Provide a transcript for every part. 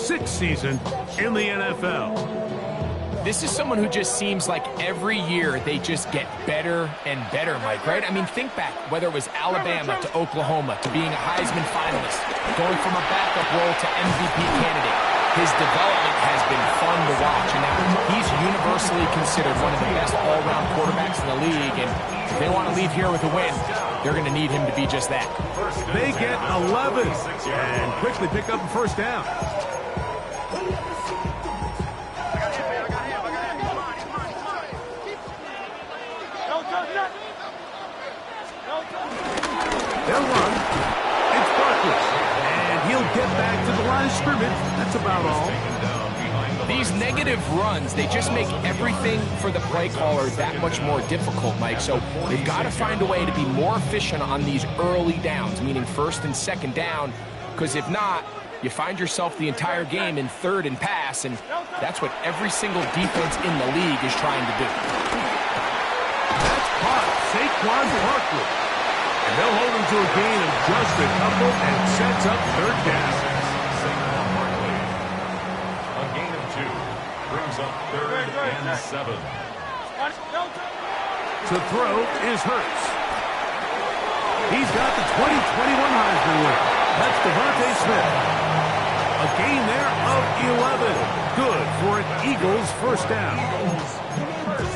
6th season in the NFL. This is someone who just seems like every year they just get better and better, Mike, right? I mean, think back, whether it was Alabama to Oklahoma to being a Heisman finalist, going from a backup role to MVP candidate. His development has been fun to watch, and now he's universally considered one of the best all-around quarterbacks in the league, and if they want to leave here with a win, they're going to need him to be just that. They get 11 and quickly pick up a first down. They'll run. It's Barkley, and he'll get back to the line of scrimmage. That's about all. These negative runs, they just make everything for the play caller that much more difficult, Mike. So they've got to find a way to be more efficient on these early downs, meaning first and second down, because if not, you find yourself the entire game in third and pass, and that's what every single defense in the league is trying to do. That's caught. Saquon Barkley. And they'll hold him to a gain of just a couple and sets up third down. A gain of 2 brings up 3rd and 7. To throw is Hurts. He's got the 2021 Heisman winner. That's Devontae Smith. A gain there of 11. Good for an Eagles first down.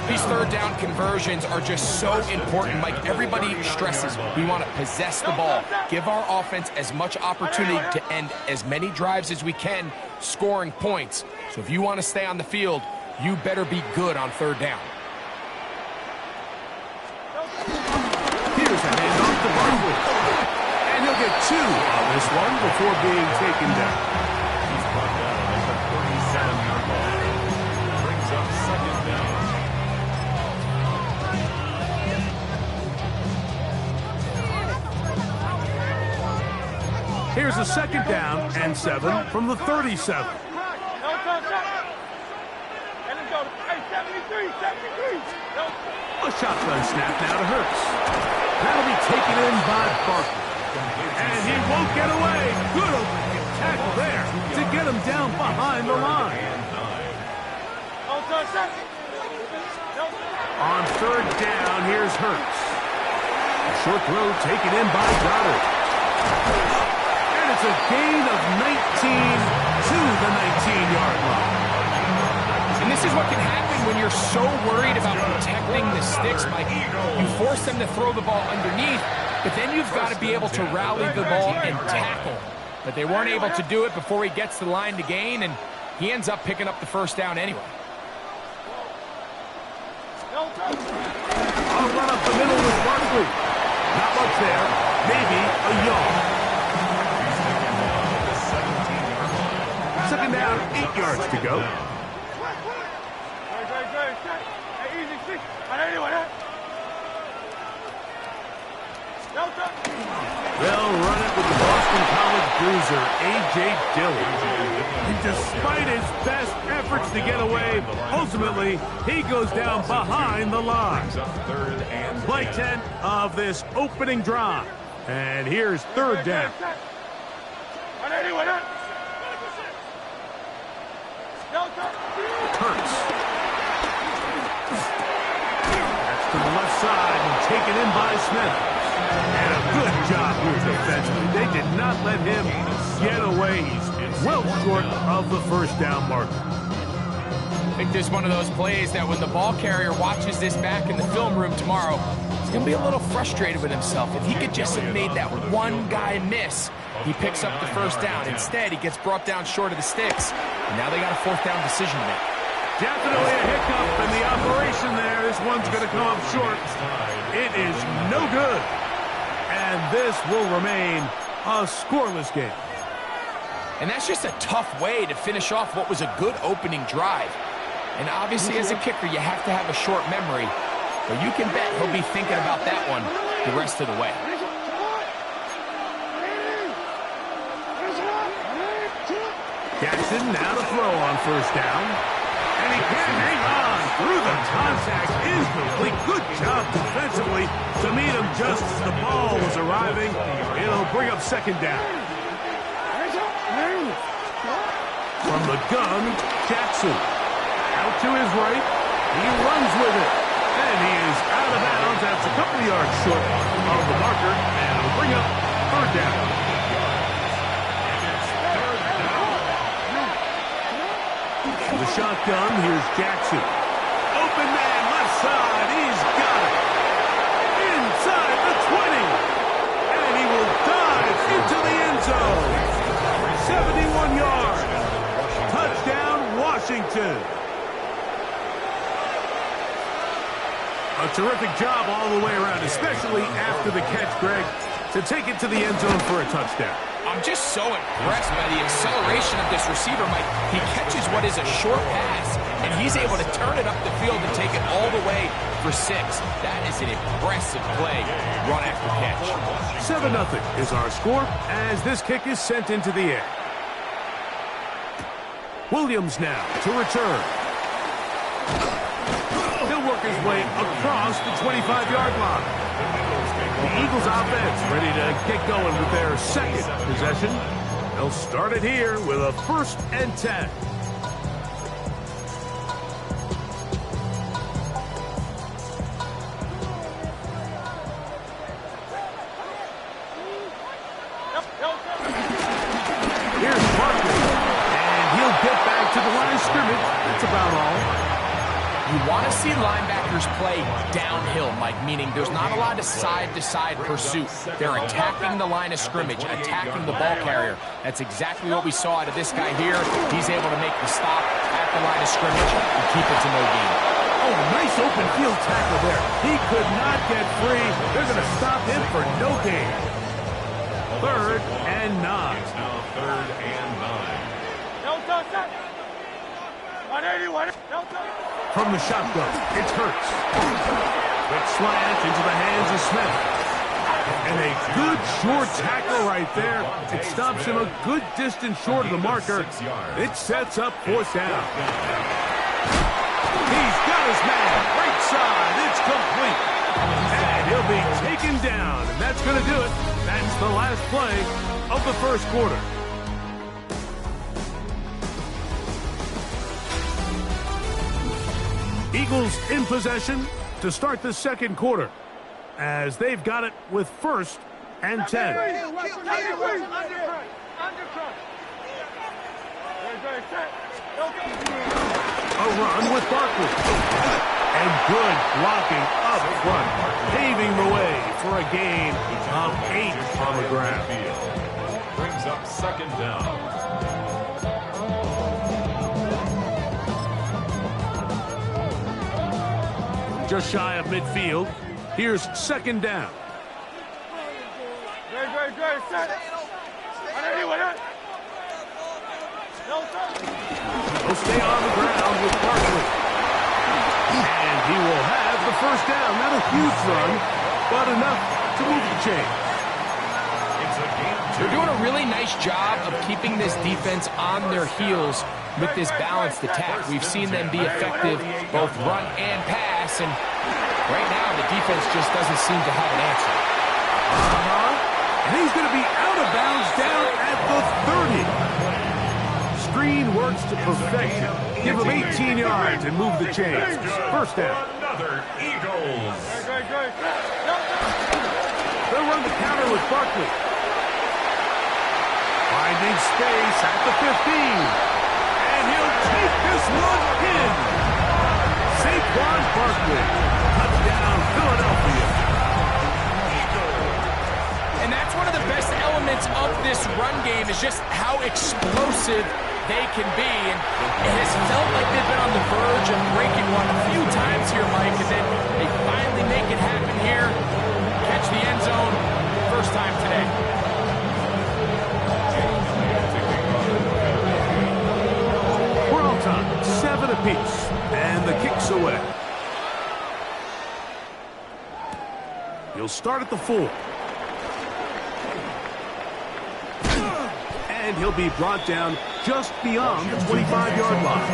These third down conversions are just so important, Mike. Everybody stresses we want to possess the ball, give our offense as much opportunity to end as many drives as we can, scoring points. So if you want to stay on the field, you better be good on third down. Here's a handoff to Barkley. And he'll get 2 on this one before being taken down. He's brought down at the 37-yard line. Brings up 2nd down. Here's a 2nd down and 7 from the 37. A shotgun snap now to Hurts. That'll be taken in by Barkley. And he won't get away. Good opening tackle there to get him down behind the line. On third down, here's Hurts. A short throw taken in by Goddard. And it's a gain of 19 to the 19-yard line. And this is what can happen when you're so worried about protecting the sticks, Mike. You force them to throw the ball underneath, but then you've got to be able to rally the ball and tackle. But they weren't able to do it before he gets to the line to gain, and he ends up picking up the first down anyway. I'll run up the middle with Barkley. Not much there. Maybe a yard. 2nd down, 8 yards to go. They'll run it with the Boston College bruiser, A.J. Dillon. And despite his best efforts to get away, ultimately, he goes down behind the line. Play 10 of this opening drive. And here's third down. Hurts. That's to the left side and taken in by Smith. And a good job here defensively. They did not let him get away. He's well short of the first down marker. I think this is one of those plays that when the ball carrier watches this back in the film room tomorrow, he's going to be a little frustrated with himself. If he could just have made that one guy miss, he picks up the first down. Instead, he gets brought down short of the sticks, and now they got a 4th down decision to make. Definitely a hiccup in the operation there. This one's going to come up short. It is no good. And this will remain a scoreless game. And that's just a tough way to finish off what was a good opening drive. And obviously, as a kicker, you have to have a short memory. But you can bet he'll be thinking about that one the rest of the way. Jackson now to throw on first down. And he can hang on through the contact. Incomplete. Good job defensively to meet him just as the ball was arriving. It'll bring up 2nd down. From the gun, Jackson. Out to his right. He runs with it. And he is out of bounds. That's a couple of yards short of the marker. And it'll bring up third down. The shotgun, here's Jackson. Open man, left side. He's got it. Inside the 20. And he will dive into the end zone. 71 yards. Touchdown, Washington. A terrific job all the way around, especially after the catch, Greg, to take it to the end zone for a touchdown. I'm just so impressed by the acceleration of this receiver, Mike. He catches what is a short pass, and he's able to turn it up the field and take it all the way for 6. That is an impressive play, run after catch. 7-0 is our score as this kick is sent into the air. Williams now to return. He'll work his way across the 25-yard line. The Eagles offense ready to get going with their second possession. They'll start it here with a 1st and 10. Here's Barkley, and he'll get back to the line of scrimmage. That's about all. You want to see linebackers play downhill, Mike, meaning there's not a lot of side-to-side pursuit. They're attacking the line of scrimmage, attacking the ball carrier. That's exactly what we saw out of this guy here. He's able to make the stop at the line of scrimmage and keep it to no gain. Oh, nice open field tackle there. He could not get free. They're going to stop him for no gain. 3rd and 9. It's now 3rd and 9. From the shotgun, it's Hurts. Quick slant into the hands of Smith. And a good short tackle right there. It stops him a good distance short of the marker. It sets up 4th down. He's got his man. Right side. It's complete. And he'll be taken down. And that's going to do it. That's the last play of the 1st quarter. Eagles in possession to start the 2nd quarter as they've got it with 1st and 10. A run with Barkley. And good blocking up front, paving the way for a gain of 8 on the ground. Brings up 2nd down. Just shy of midfield. Here's 2nd down. He'll stay on the ground with Barkley. And he will have the 1st down. Not a huge run, but enough to move the chains. They're doing a really nice job of keeping this defense on their heels with this balanced attack. We've seen them be effective both run and pass, and right now the defense just doesn't seem to have an answer. And he's going to be out of bounds down at the 30. Screen works to perfection. Give him 18 yards and move the chains. 1st down. Another Eagles. They'll run the counter with Barkley. Finding space at the 15. And he'll take this one in. Saquon Barkley. Touchdown, Philadelphia. And that's one of the best elements of this run game is just how explosive they can be. And it has felt like they've been on the verge of breaking one a few times here, Mike, and then they finally make it happen here. Catch the end zone, 1st time today. We're all time, 7 apiece, and the kick's away. He'll start at the 4. And he'll be brought down just beyond the 25-yard line.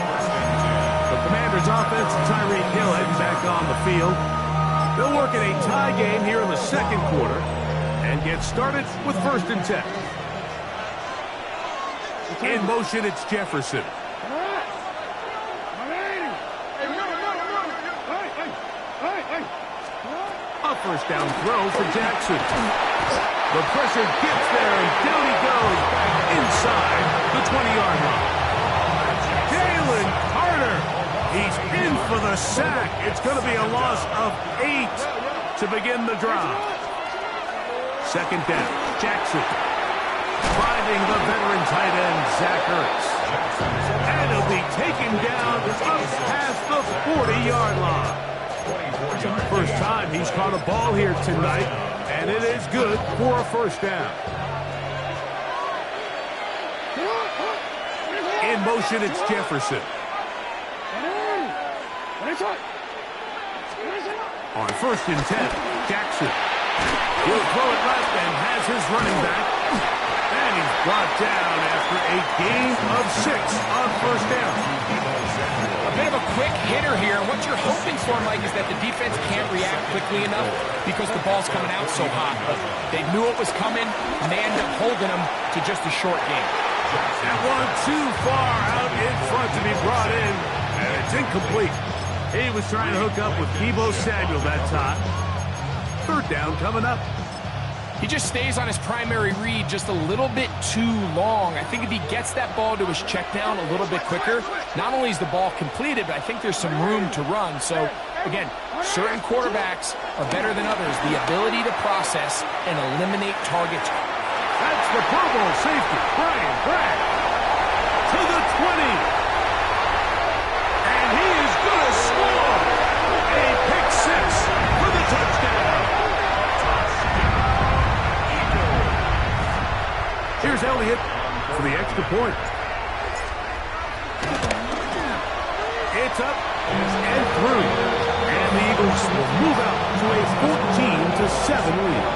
The Commanders' offense and Tyreek Hill heading back on the field. They'll work in a tie game here in the 2nd quarter and get started with 1st and 10. In motion, it's Jefferson. A first down throw for Jackson. The pressure gets there, and down he goes back inside the 20-yard line. Jalen Carter, he's in for the sack. It's going to be a loss of 8 to begin the drive. Second down, Jackson finding the veteran tight end, Zach Ertz. And he'll be taken down up past the 40-yard line. First time he's caught a ball here tonight, and it is good for a first down. In motion, it's Jefferson. On 1st and 10, Jackson. He'll throw it left and has his running back. And he's brought down after a gain of 6 on first down. A bit of a quick hitter here, and what you're hoping for, Mike, is that the defense can't react quickly enough because the ball's coming out so hot. But they knew it was coming, and they ended up holding them to just a short game. That one too far out in front to be brought in, and it's incomplete. He was trying to hook up with Deebo Samuel that time. Third down coming up. He just stays on his primary read just a little bit too long. I think if he gets that ball to his check down a little bit quicker, not only is the ball completed, but I think there's some room to run. So, again, certain quarterbacks are better than others. The ability to process and eliminate targets. That's the Pro Bowl safety, Brian Bragg, to the 20. And he is going to score a pick 6 for the touchdown. Here's Elliott for the extra point. It's up and through. And the Eagles will move out to a 14-7 lead.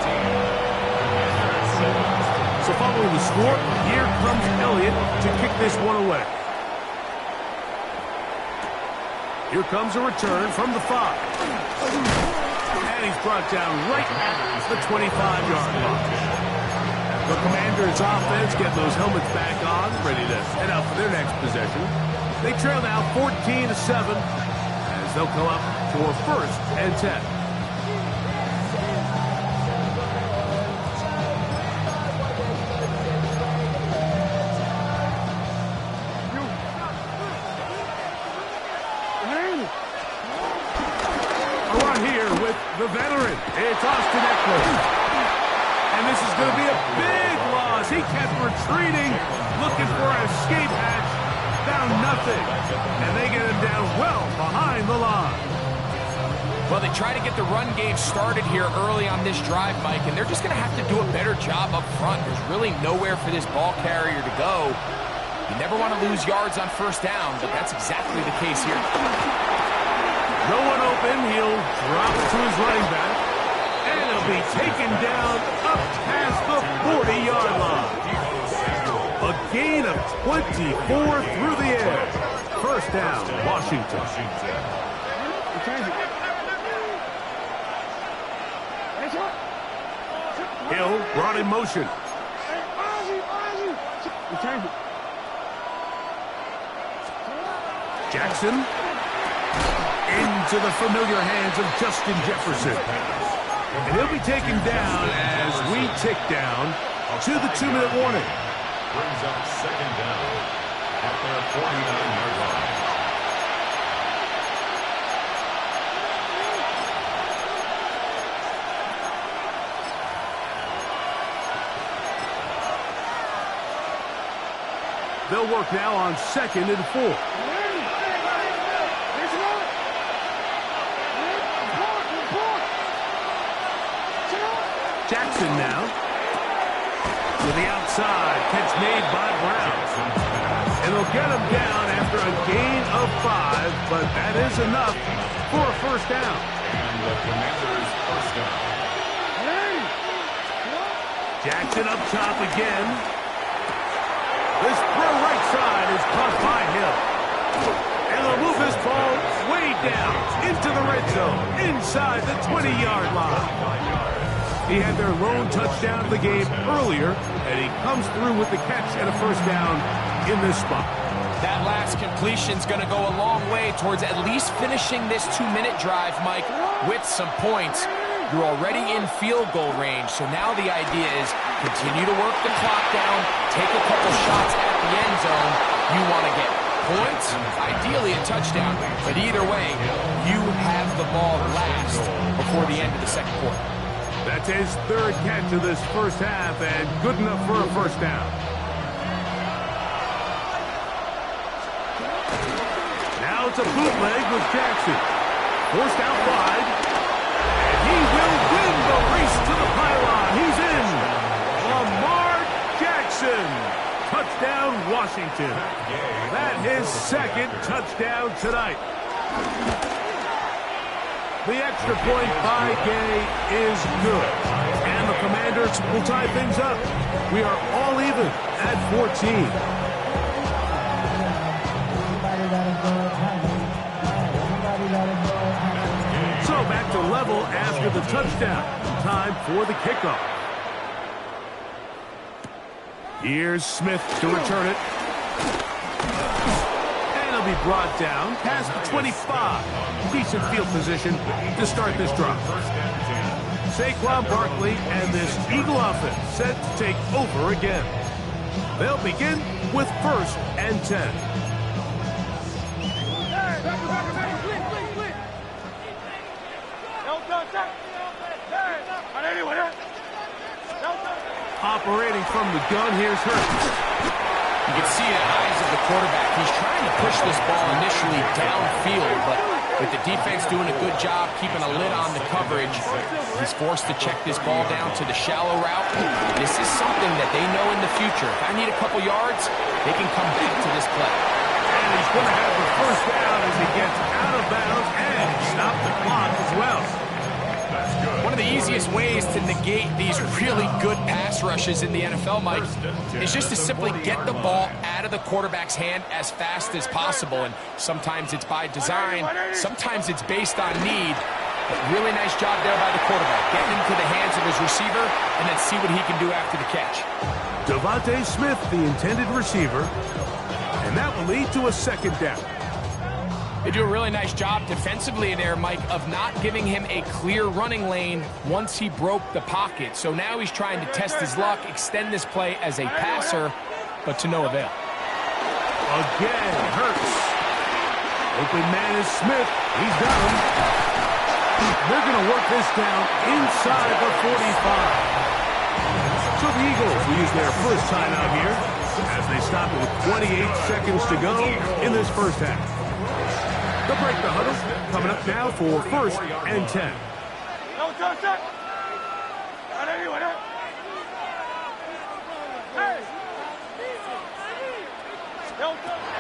So following the score, here comes Elliott to kick this one away. Here comes a return from the 5. And he's brought down right at the 25-yard line. The Commanders' offense getting those helmets back on, ready to head out for their next possession. They trail now 14-7 as they'll come up for 1st and 10. A run here with the veteran. It's Austin Eckler. And this is going to be a big loss. He kept retreating, looking for an escape hatch. Found nothing. And they get him down well behind the line. Well, they try to get the run game started here early on this drive, Mike, and they're just going to have to do a better job up front. There's really nowhere for this ball carrier to go. You never want to lose yards on first down, but that's exactly the case here. No one open. He'll drop it to his running back. And he'll be taken down up past the 40-yard line. A gain of 24 through the air. First down, Washington. Hill brought in motion. Jackson into the familiar hands of Justin Jefferson. And he'll be taken down as we tick down to the 2-minute warning. Brings up second down at their 49-yard line. They'll work now on 2nd and 4. Jackson now to the outside. Catch made by Brown. And they'll get him down after a gain of 5, but that is enough for a first down. And the Commanders' first down. Jackson up top again. This throw right side is caught by Hill. And they'll move this ball way down into the red zone, inside the 20-yard line. He had their lone touchdown of the game earlier, and he comes through with the catch and a first down in this spot. That last completion's going to go a long way towards at least finishing this 2-minute drive, Mike, with some points. You're already in field goal range, so now the idea is continue to work the clock down, take a couple shots at the end zone. You want to get points, ideally a touchdown, but either way, you have the ball last before the end of the second quarter. That's his third catch of this first half, and good enough for a first down. Now it's a bootleg with Jackson. Forced out wide. And he will win the race to the pylon. He's in. Lamar Jackson. Touchdown, Washington. That's his second touchdown tonight. The extra point by Gay is good. And the Commanders will tie things up. We are all even at 14. So back to level after the touchdown. Time for the kickoff. Here's Smith to return it. And he'll be brought down past the 25. Decent field position to start this drive. Saquon Barkley and this Eagle offense set to take over again. They'll begin with 1st and 10. Operating from the gun, here's Hurts. You can see the eyes of the quarterback. He's trying to push this ball initially downfield, but with the defense doing a good job keeping a lid on the coverage, he's forced to check this ball down to the shallow route. This is something that they know in the future. If I need a couple yards, they can come back to this play. And he's going to have the first down as he gets out of bounds and stop the clock as well. One of the easiest ways to negate these really good pass rushes in the NFL, Mike, is just to simply get the ball out of the quarterback's hand as fast as possible. And sometimes it's by design, sometimes it's based on need. But really nice job there by the quarterback, getting into the hands of his receiver and then see what he can do after the catch. Devontae Smith, the intended receiver, and that will lead to a second down. They do a really nice job defensively there, Mike, of not giving him a clear running lane once he broke the pocket. So now he's trying to test his luck, extend this play as a passer, but to no avail. Again, Hurts. Open man is Smith. He's got him. They're going to work this down inside the 45. So the Eagles will use their first timeout here as they stop it with 28 seconds to go in this first half. They'll break the huddle. Coming up now for 1st and 10.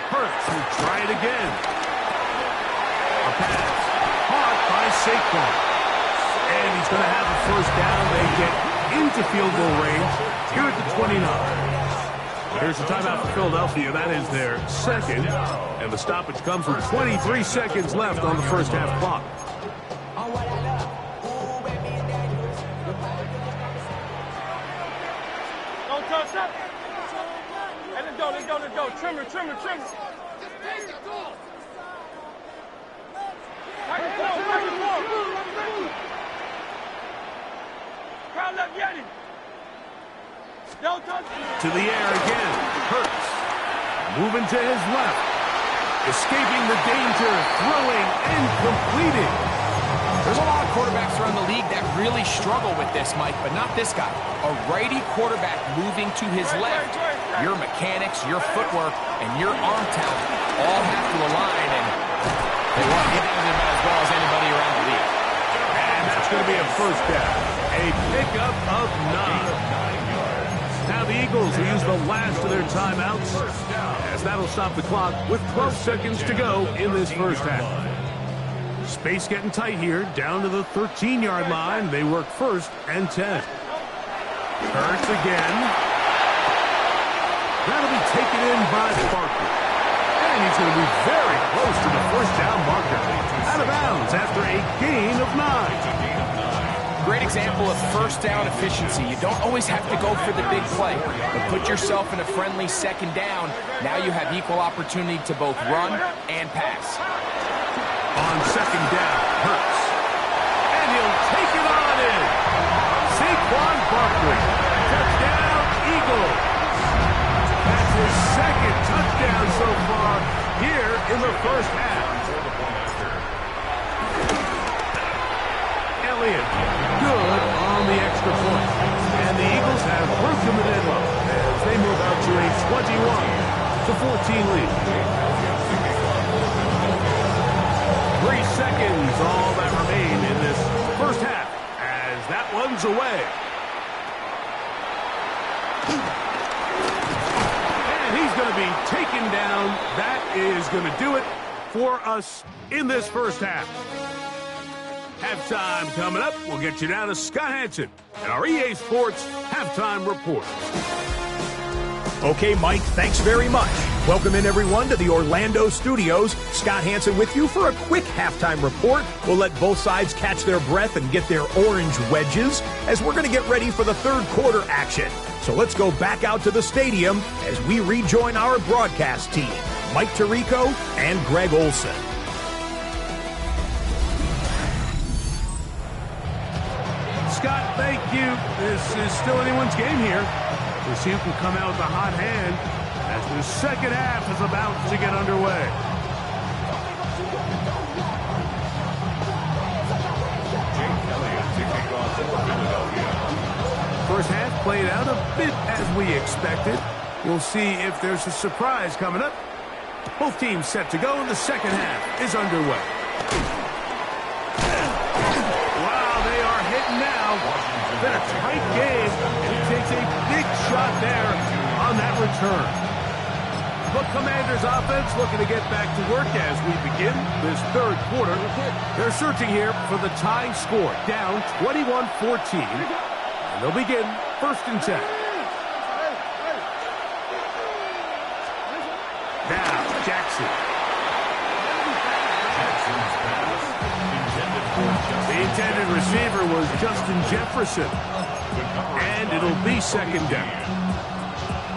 Hurts will try it again. A pass. Caught by Saquon. And he's going to have a first down. They get into field goal range here at the 29. Here's the timeout for Philadelphia. That is their second. And the stoppage comes with 23 seconds left on the first half clock. Don't touch that. Hey, let's go, let's go, let's go. Trimmer, trimmer, trimmer. Crowd left, get him. To the air again. Hurts. Moving to his left. Escaping the danger. Throwing and completing. There's a lot of quarterbacks around the league that really struggle with this, Mike, but not this guy. A righty quarterback moving to his left. Your mechanics, your footwork, and your arm talent all have to align, and they want to get into him as well as anybody around the league. And that's going to be a first down. A pickup of 9. Now the Eagles will use the last of their timeouts, as that'll stop the clock with 12 seconds to go in this first half. Space getting tight here, down to the 13-yard line. They work 1st and 10. Hurts again. That'll be taken in by Barkley. And he's going to be very close to the first down marker. Out of bounds after a gain of 9. great example of first down efficiency. You don't always have to go for the big play, but put yourself in a friendly second down. Now you have equal opportunity to both run and pass. On second down, Hurts. And he'll take it on in. Saquon Barkley. Touchdown, Eagles. That's his second touchdown so far here in the first half. Elliott, good on the extra point. And the Eagles have broken the deadlock as they move out to a 21-14 lead. 3 seconds, all that remain in this first half as that one's away. And he's going to be taken down. That is going to do it for us in this first half. Halftime coming up. We'll get you down to Scott Hanson and our EA Sports Halftime Report. Okay, Mike, thanks very much. Welcome in, everyone, to the Orlando studios. Scott Hanson with you for a quick halftime report. We'll let both sides catch their breath and get their orange wedges as we're going to get ready for the third quarter action. So let's go back out to the stadium as we rejoin our broadcast team, Mike Tirico and Greg Olson. Scott, thank you. This is still anyone's game here. We'll see who can come out with a hot hand as the second half is about to get underway. First half played out a bit as we expected. We'll see if there's a surprise coming up. Both teams set to go, and the second half is underway. Now, been a tight game, and he takes a big shot there on that return. But Commanders offense looking to get back to work as we begin this third quarter. They're searching here for the tying score, down 21-14, and they'll begin 1st and 10. Now, Jackson. The intended receiver was Justin Jefferson. And it'll be second down.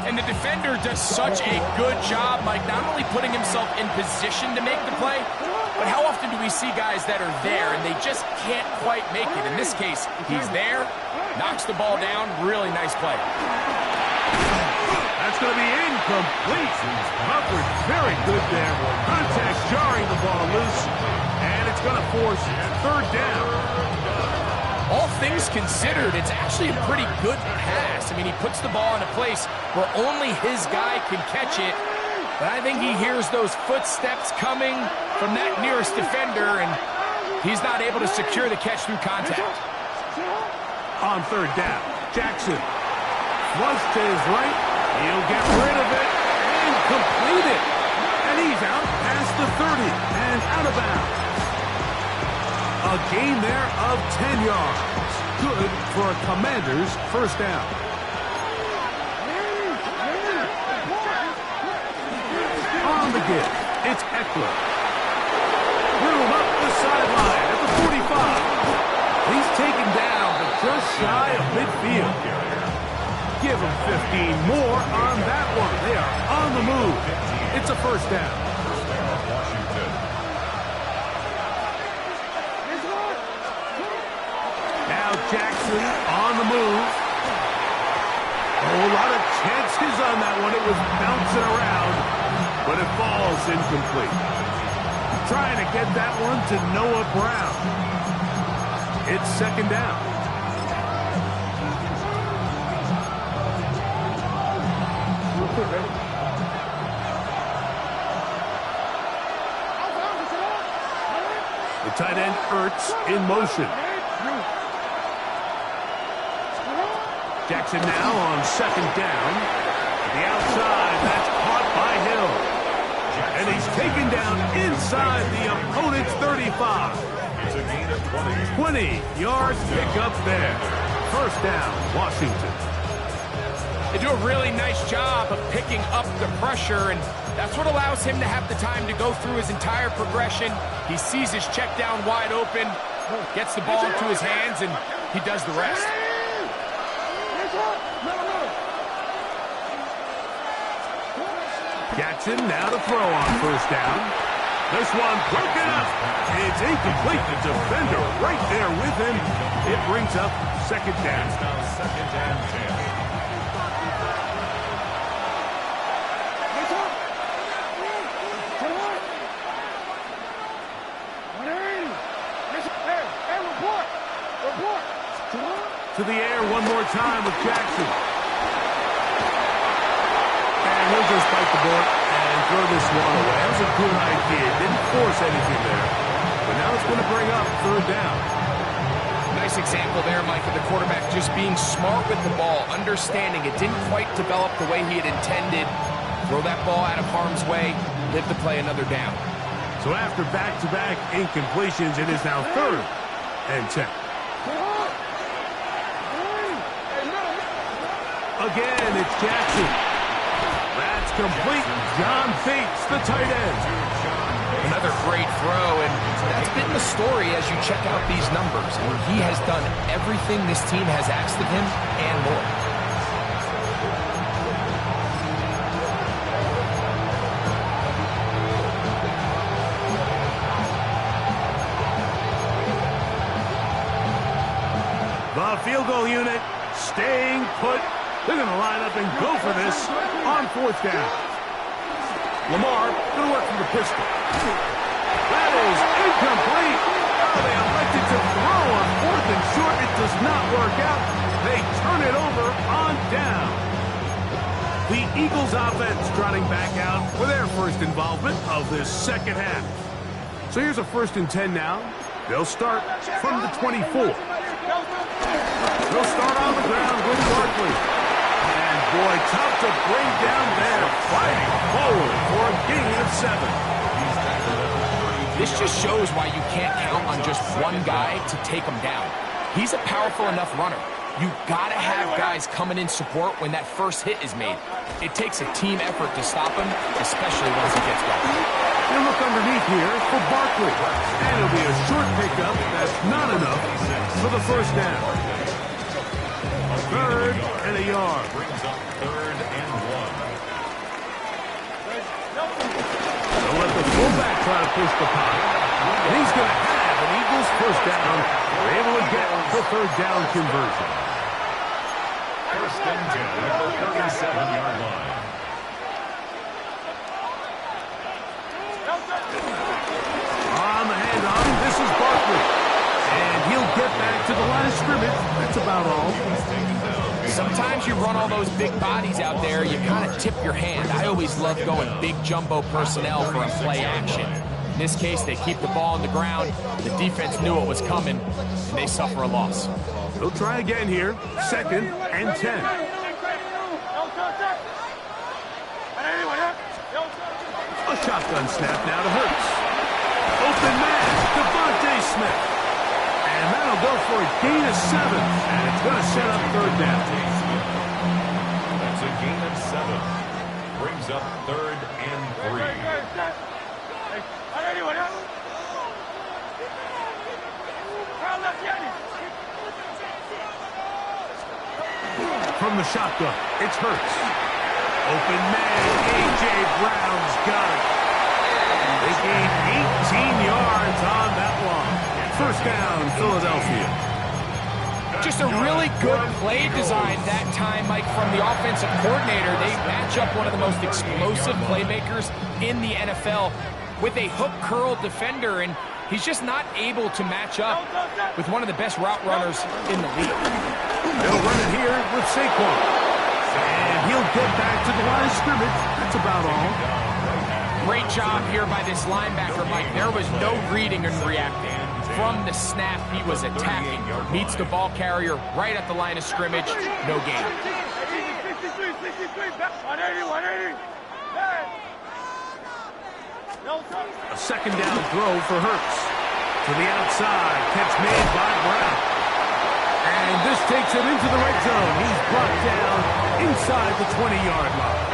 And the defender does such a good job, Mike, not only putting himself in position to make the play, but how often do we see guys that are there and they just can't quite make it? In this case, he's there, knocks the ball down, really nice play. That's going to be incomplete. Coverage very good there. Contact jarring the ball loose. And it's going to force third down. All things considered, it's actually a pretty good pass. I mean, he puts the ball in a place where only his guy can catch it. But I think he hears those footsteps coming from that nearest defender, and he's not able to secure the catch through contact. On third down, Jackson. Flush to his right. He'll get rid of it and complete it. And he's out past the 30 and out of bounds. A gain there of 10 yards. Good for a Commanders first down. On the give, it's Eckler. Room up the sideline at the 45. He's taken down, but just shy of midfield. Give him 15 more on that one. They are on the move. It's a first down. Now Jackson on the move. A whole lot of chances on that one. It was bouncing around, but it falls incomplete. Trying to get that one to Noah Brown. It's second down. The tight end Ertz in motion. Jackson now on second down. To the outside, that's caught by Hill. And he's taken down inside the opponent's 35. It's a gain of 20. 20-yard pickup there. First down, Washington. They do a really nice job of picking up the pressure, and that's what allows him to have the time to go through his entire progression. He sees his check down wide open, gets the ball into his hands, and he does the rest. Jackson now to throw on first down. This one broken up. It's incomplete. The defender right there with him. It brings up second down. Now second and 10. To the air one more time with Jackson. And he'll just bite the bullet and throw this one away. That was a good idea. Didn't force anything there. But now it's going to bring up third down. Nice example there, Mike, of the quarterback just being smart with the ball, understanding it didn't quite develop the way he had intended. Throw that ball out of harm's way, live to play another down. So after back-to-back incompletions, it is now third and 10. Again, it's Jackson. That's complete. John Bates, the tight end. Another great throw, and that's been the story as you check out these numbers. I mean, he has done everything this team has asked of him and more. The field goal unit staying put. They're going to line up and go for this on fourth down. Lamar going to work from the pistol. That is incomplete. Oh, they elected to throw on fourth and short. It does not work out. They turn it over on down. The Eagles offense trotting back out for their first involvement of this second half. So here's a 1st and 10 now. They'll start from the 24. They'll start on the ground with Barkley. And boy, tough to bring down there. Fighting forward for a gain of 7. This just shows why you can't count on just one guy to take him down. He's a powerful enough runner. You gotta have guys coming in support when that first hit is made. It takes a team effort to stop him, especially once he gets going. They'll look underneath here for Barkley. And it'll be a short pickup. That's not enough for the first down. 3rd and a yard. Brings up 3rd and 1. They'll let the fullback try to push the pocket. And he's going to have an Eagles first down. They're able to get the 3rd down conversion. 1st and 10 at the 37-yard line. On the handoff, this is Barkley. And he'll get back to the line of scrimmage. That's about all. Sometimes you run all those big bodies out there, you kind of tip your hand. I always love going big jumbo personnel for a play action. In this case, they keep the ball on the ground. The defense knew it was coming, and they suffer a loss. They'll try again here. 2nd and 10. A shotgun snap now to Hurts. Open man, Devontae Smith. And that'll go for a gain of 7. And it's going to set up 3rd down. That's a gain of 7. Brings up 3rd and 3. From the shotgun, it's Hurts. Open man, A.J. Brown's got it. They gain 18 yards on that one. 1st down, Philadelphia. Just a really good play design that time, Mike, from the offensive coordinator. They match up one of the most explosive playmakers in the NFL with a hook curl defender, and he's just not able to match up with one of the best route runners in the league. They'll run it here with Saquon. And he'll get back to the line of scrimmage. That's about all. Great job here by this linebacker, Mike. There was no reading and reacting. From the snap, he was attacking. Meets the ball carrier right at the line of scrimmage. No gain. A 2nd down throw for Hurts. To the outside. Catch made by Brown. And this takes him into the red zone. He's brought down inside the 20-yard line.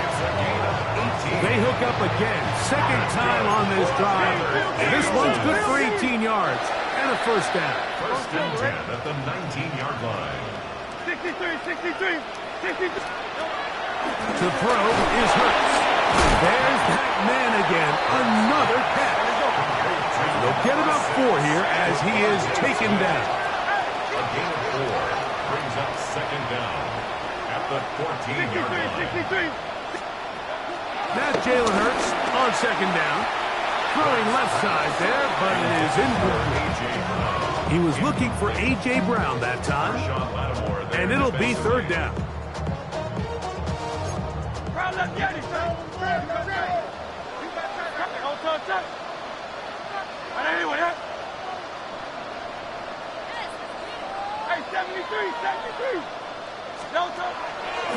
They hook up again. 2nd time on this drive. And this one's good for 18 yards. and a first down. First and 10 at the 19-yard line. 63. To throw is Hurts. There's that man again. Another catch. They'll get about 4 here as he is taken down. A gain of 4 brings up second down at the 14-yard line. Now Jalen Hurts on second down. Throwing left side there, but it is incomplete. He was looking for A.J. Brown that time. And it'll be third down.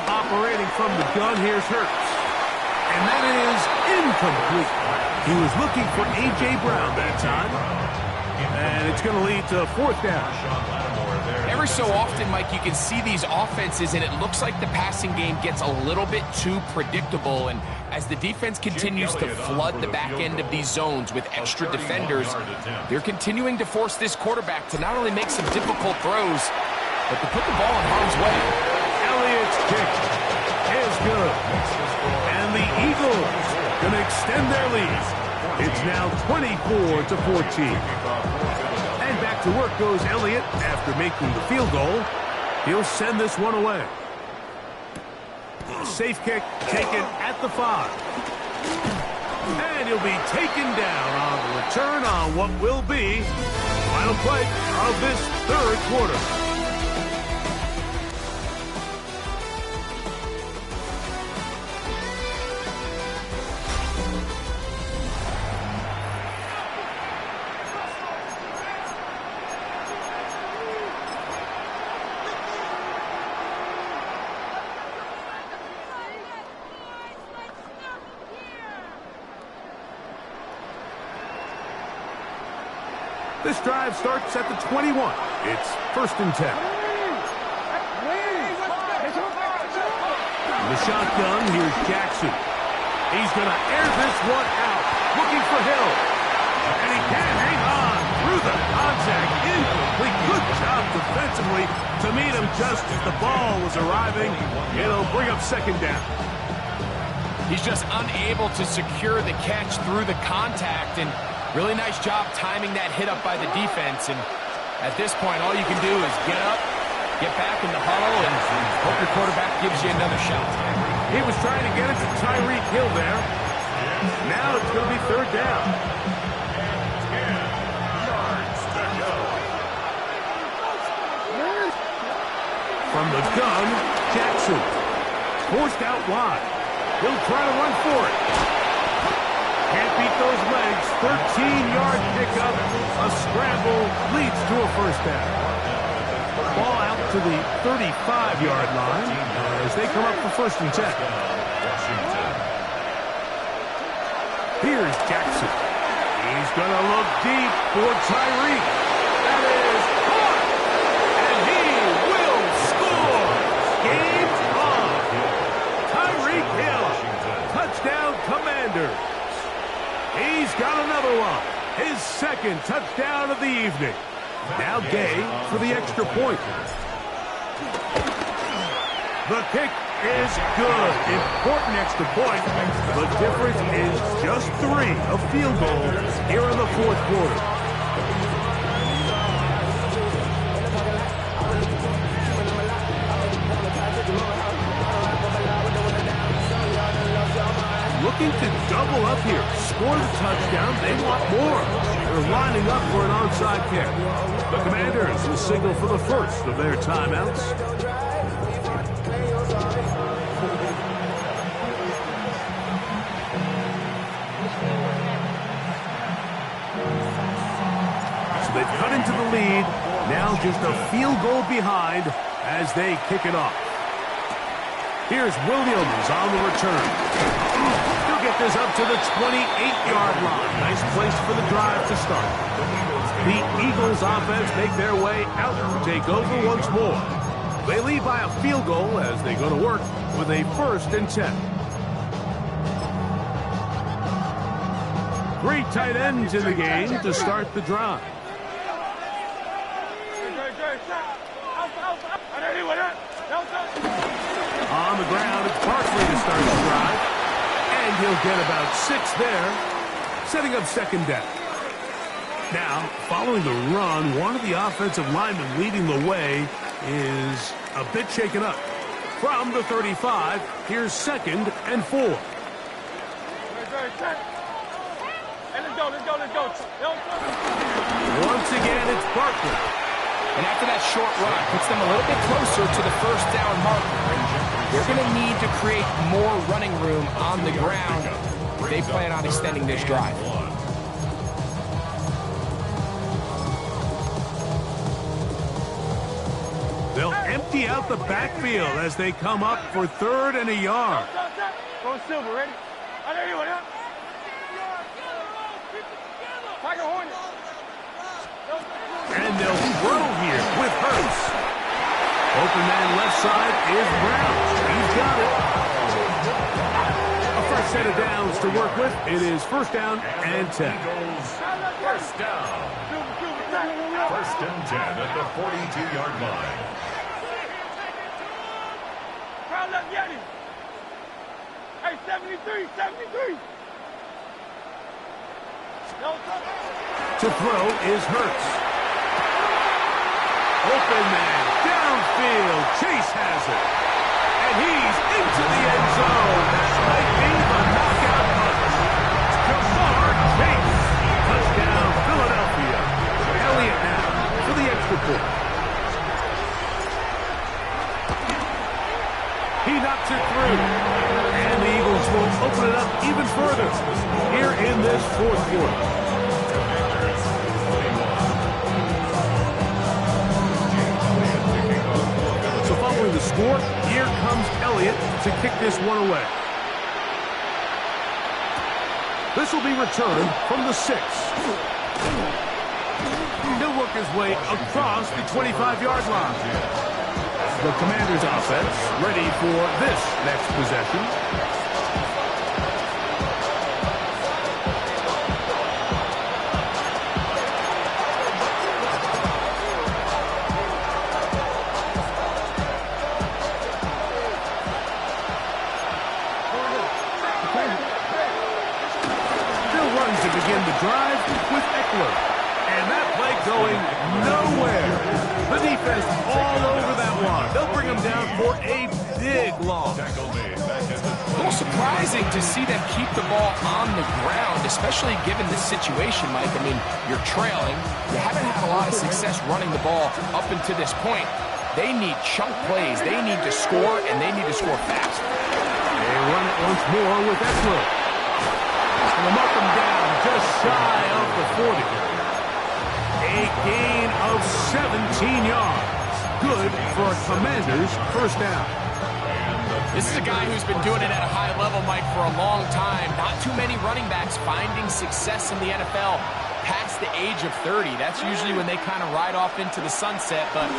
Operating from the gun, here's Hurts. And that is incomplete. He was looking for A.J. Brown that time. And it's going to lead to fourth down. Every so often, Mike, you can see these offenses, and it looks like the passing game gets a little bit too predictable. And as the defense continues to flood the back end of these zones with extra defenders, they're continuing to force this quarterback to not only make some difficult throws, but to put the ball in harm's way. Elliott's kick is good. And the Eagles going to extend their lead. It's now 24-14. And back to work goes Elliott after making the field goal. He'll send this one away. Safe kick taken at the 5. And he'll be taken down on the return on what will be the final play of this third quarter. This drive starts at the 21. It's first and 10. The shotgun, here's Jackson. He's going to air this one out, looking for Hill. And he can't hang on through the contact. Incomplete. Good job defensively to meet him just as the ball was arriving. It'll bring up second down. He's just unable to secure the catch through the contact, and really nice job timing that hit up by the defense. And at this point, all you can do is get up, get back in the huddle, and hope your quarterback gives you another shot. He was trying to get it to Tyreek Hill there. Now it's going to be third down. 10 yards to go. From the gun, Jackson. Forced out wide. He'll try to run for it. Can't beat those legs. 13-yard pickup. A scramble leads to a first down. Ball out to the 35-yard line as they come up for first and 10. Here's Jackson. He's going to look deep for Tyreek. That is caught. And he will score. Game on. Tyreek Hill. Touchdown, Commanders. He's got another one. His second touchdown of the evening. Now Gay for the extra point. The kick is good. Important extra point. The difference is just 3 of field goals here in the fourth quarter. Looking to double up here. Score the touchdown. They want more. They're lining up for an onside kick. The Commanders will signal for the first of their timeouts. So they've cut into the lead. Now just a field goal behind as they kick it off. Here's Williams on the return. He'll get this up to the 28-yard line. Nice place for the drive to start. The Eagles offense make their way out to take over once more. They lead by a field goal as they go to work with a first and 10. 3 tight ends in the game to start the drive. On the ground, it's Barkley to start the drive. And he'll get about 6 there, setting up second down. Now, following the run, one of the offensive linemen leading the way is a bit shaken up. From the 35, here's 2nd and 4. Once again, it's Barkley. And after that short run, puts them a little bit closer to the first down marker. They're going to need to create more running room on the ground if they plan on extending this drive. They'll empty out the backfield as they come up for 3rd and a yard. Going silver, ready? Tiger Hornet. And they'll throw here with Hurts. Open man left side is Brown. He's got it. A fresh set of downs to work with. It is 1st down and 10. First down. 1st and 10 at the 42-yard line. Crowd left Yeti. Hey, 73, 73. To throw is Hurts. Open man, downfield, Chase has it. And he's into the end zone. That might be the knockout punch. Jamar Chase. Touchdown, Philadelphia. Elliott now for the extra point. He knocks it through. And the Eagles will open it up even further here in this 4th quarter. So following the score, here comes Elliott to kick this one away. This will be returned from the 6. He'll work his way across the 25-yard line. The Commanders' offense ready for this next possession. Still runs to begin the drive with Eckler. And that play going nowhere. The defense all over that one. They'll bring him down for a big loss. A little surprising to see them keep the ball on the ground, especially given the situation, Mike. I mean, you're trailing. You haven't had a lot of success running the ball up until this point. They need chunk plays. They need to score, and they need to score fast. They run it once more with Eckler. And they'll mark him down just shy of the 40. A gain of 17 yards. Good for a Commanders' 1st down. This is a guy who's been doing it at a high level, Mike, for a long time. Not too many running backs finding success in the NFL past the age of 30. That's usually when they kind of ride off into the sunset, but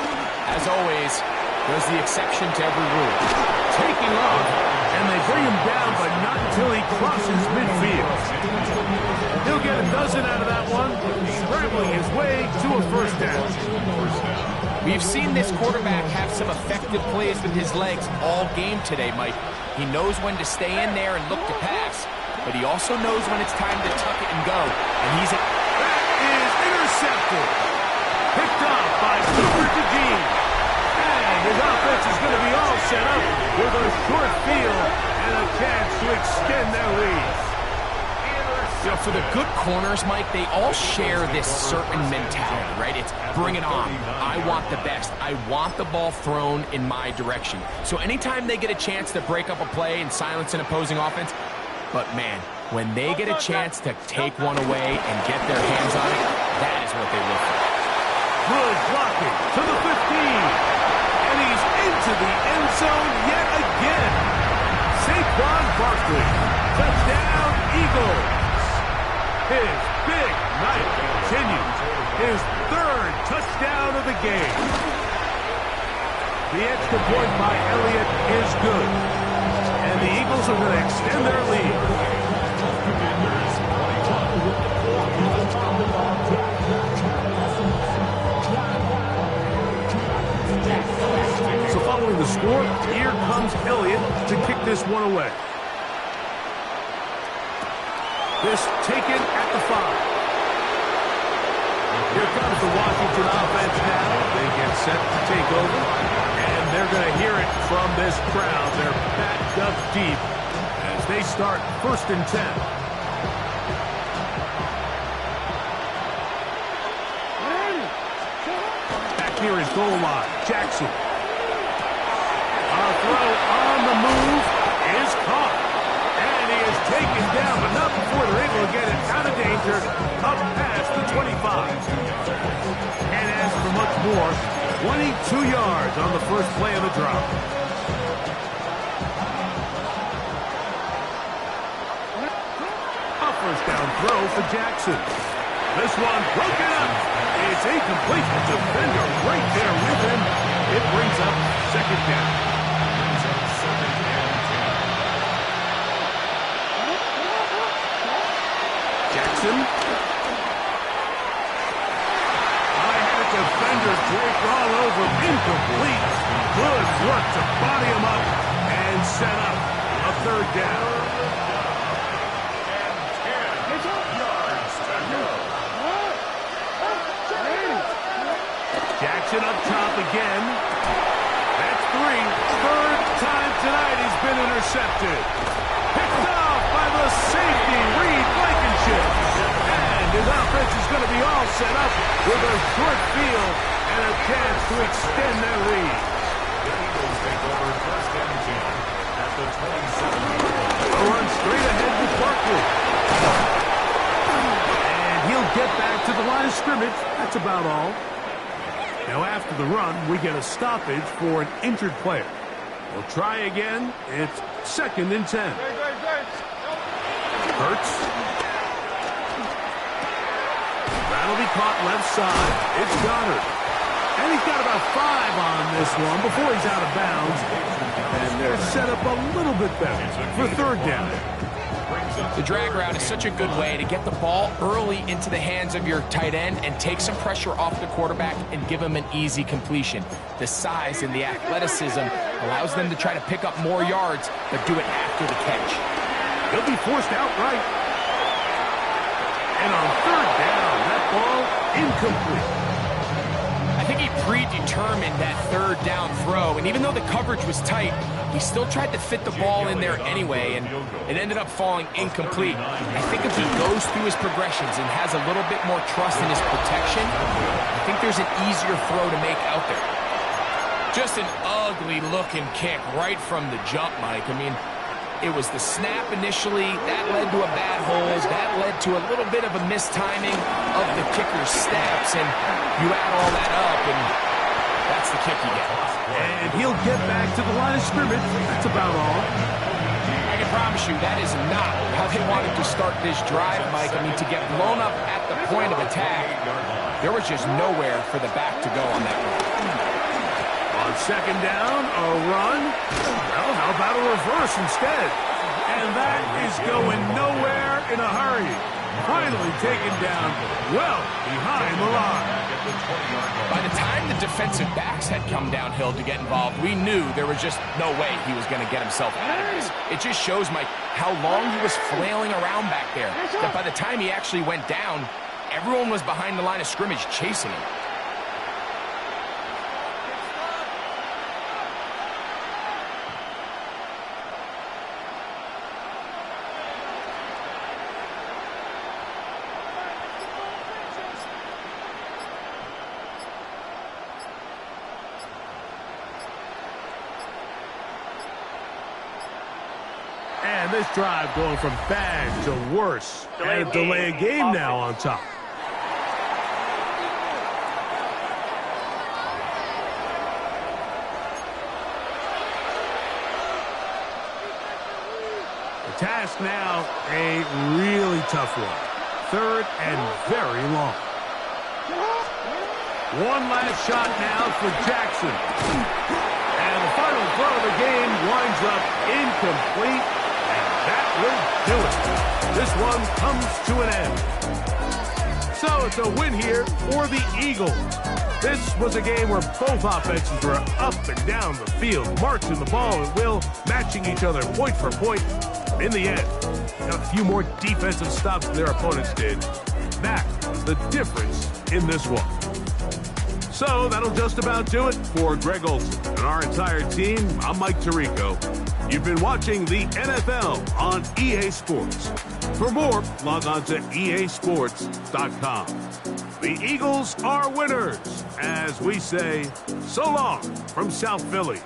as always, there's the exception to every rule. Taking off, and they bring him down, but not until he crosses midfield. He'll get a dozen out of that one, scrambling his way to a 1st down. We've seen this quarterback have some effective plays with his legs all game today, Mike. He knows when to stay in there and look to pass, but he also knows when it's time to tuck it and go. And he's that is intercepted. Picked up by Cooper DeJean. And his offense is going to be all set up with a short field and a chance to extend their lead. You know, for the good corners, Mike, they all share this certain mentality, right? It's bring it on. I want the best. I want the ball thrown in my direction. So anytime they get a chance to break up a play and silence an opposing offense, but man, when they get a chance to take one away and get their hands on it, that is what they look for. Good blocking to the 15. And he's into the end zone yet again. Saquon Barkley. Touchdown, Eagles. His big night continues. His 3rd touchdown of the game. The extra point by Elliott is good. And the Eagles are going to extend their lead. score. Here comes Elliott to kick this one away. This taken at the 5. Here comes the Washington offense now. They get set to take over. And they're going to hear it from this crowd. They're backed up deep as they start 1st and 10. Back near his goal line, Jackson. A throw on the move is caught. And he is taken down, but not before they're able to get it out of danger, up past the 25. And as for much more, 22 yards on the first play of the drive. A first down throw for Jackson. This one broken up. It's incomplete. The defender right there with him. It brings up 2nd down. Jackson. High-headed defender draped all over. Incomplete. Good work to body him up and set up a 3rd down. Jackson up top again. That's 3. 3rd time tonight he's been intercepted. Picked off by the safety, Reed Blankenship. And his offense is going to be all set up with a short field and a chance to extend their lead. The Eagles take over 1st and 10 at the 27. A run straight ahead with Barkley. And he'll get back to the line of scrimmage. That's about all. Now after the run, we get a stoppage for an injured player. We'll try again. It's 2nd and 10. Hurts. That'll be caught left side. It's Goddard. And he's got about 5 on this one before he's out of bounds. And they're set up a little bit better for 3rd down. The drag route is such a good way to get the ball early into the hands of your tight end and take some pressure off the quarterback and give him an easy completion. The size and the athleticism allows them to try to pick up more yards, but do it after the catch. He'll be forced outright. And on 3rd down, that ball incomplete. I think he predetermined that 3rd down throw, and even though the coverage was tight, he still tried to fit the ball in there anyway, and it ended up falling incomplete. I think if he goes through his progressions and has a little bit more trust in his protection, I think there's an easier throw to make out there. Just an ugly-looking kick right from the jump, Mike. I mean, it was the snap initially. That led to a bad hold. That led to a little bit of a mistiming of the kicker's steps, and you add all that up, and that's the kick you get. And he'll get back to the line of scrimmage. That's about all. I can promise you that is not how they wanted to start this drive, Mike. I mean, to get blown up at the point of attack, there was just nowhere for the back to go on that run. On 2nd down, a run. Well, how about a reverse instead? And that is going nowhere in a hurry. Finally taken down well behind the line. By the time the defensive backs had come downhill to get involved, we knew there was just no way he was going to get himself out of this. It just shows, Mike, how long he was flailing around back there, that by the time he actually went down, everyone was behind the line of scrimmage chasing him. And this drive going from bad to worse. And a delay of game now on top. The task now, a really tough one. 3rd and very long. One last shot now for Jackson. And the final throw of the game winds up incomplete. And that will do it. This one comes to an end. So it's a win here for the Eagles. This was a game where both offenses were up and down the field, marching the ball at will, matching each other point for point. In the end, got a few more defensive stops than their opponents did. That was the difference in this one. So that'll just about do it for Greg Olson and our entire team. I'm Mike Tirico. You've been watching the NFL on EA Sports. For more, log on to easports.com. The Eagles are winners, as we say, so long from South Philly.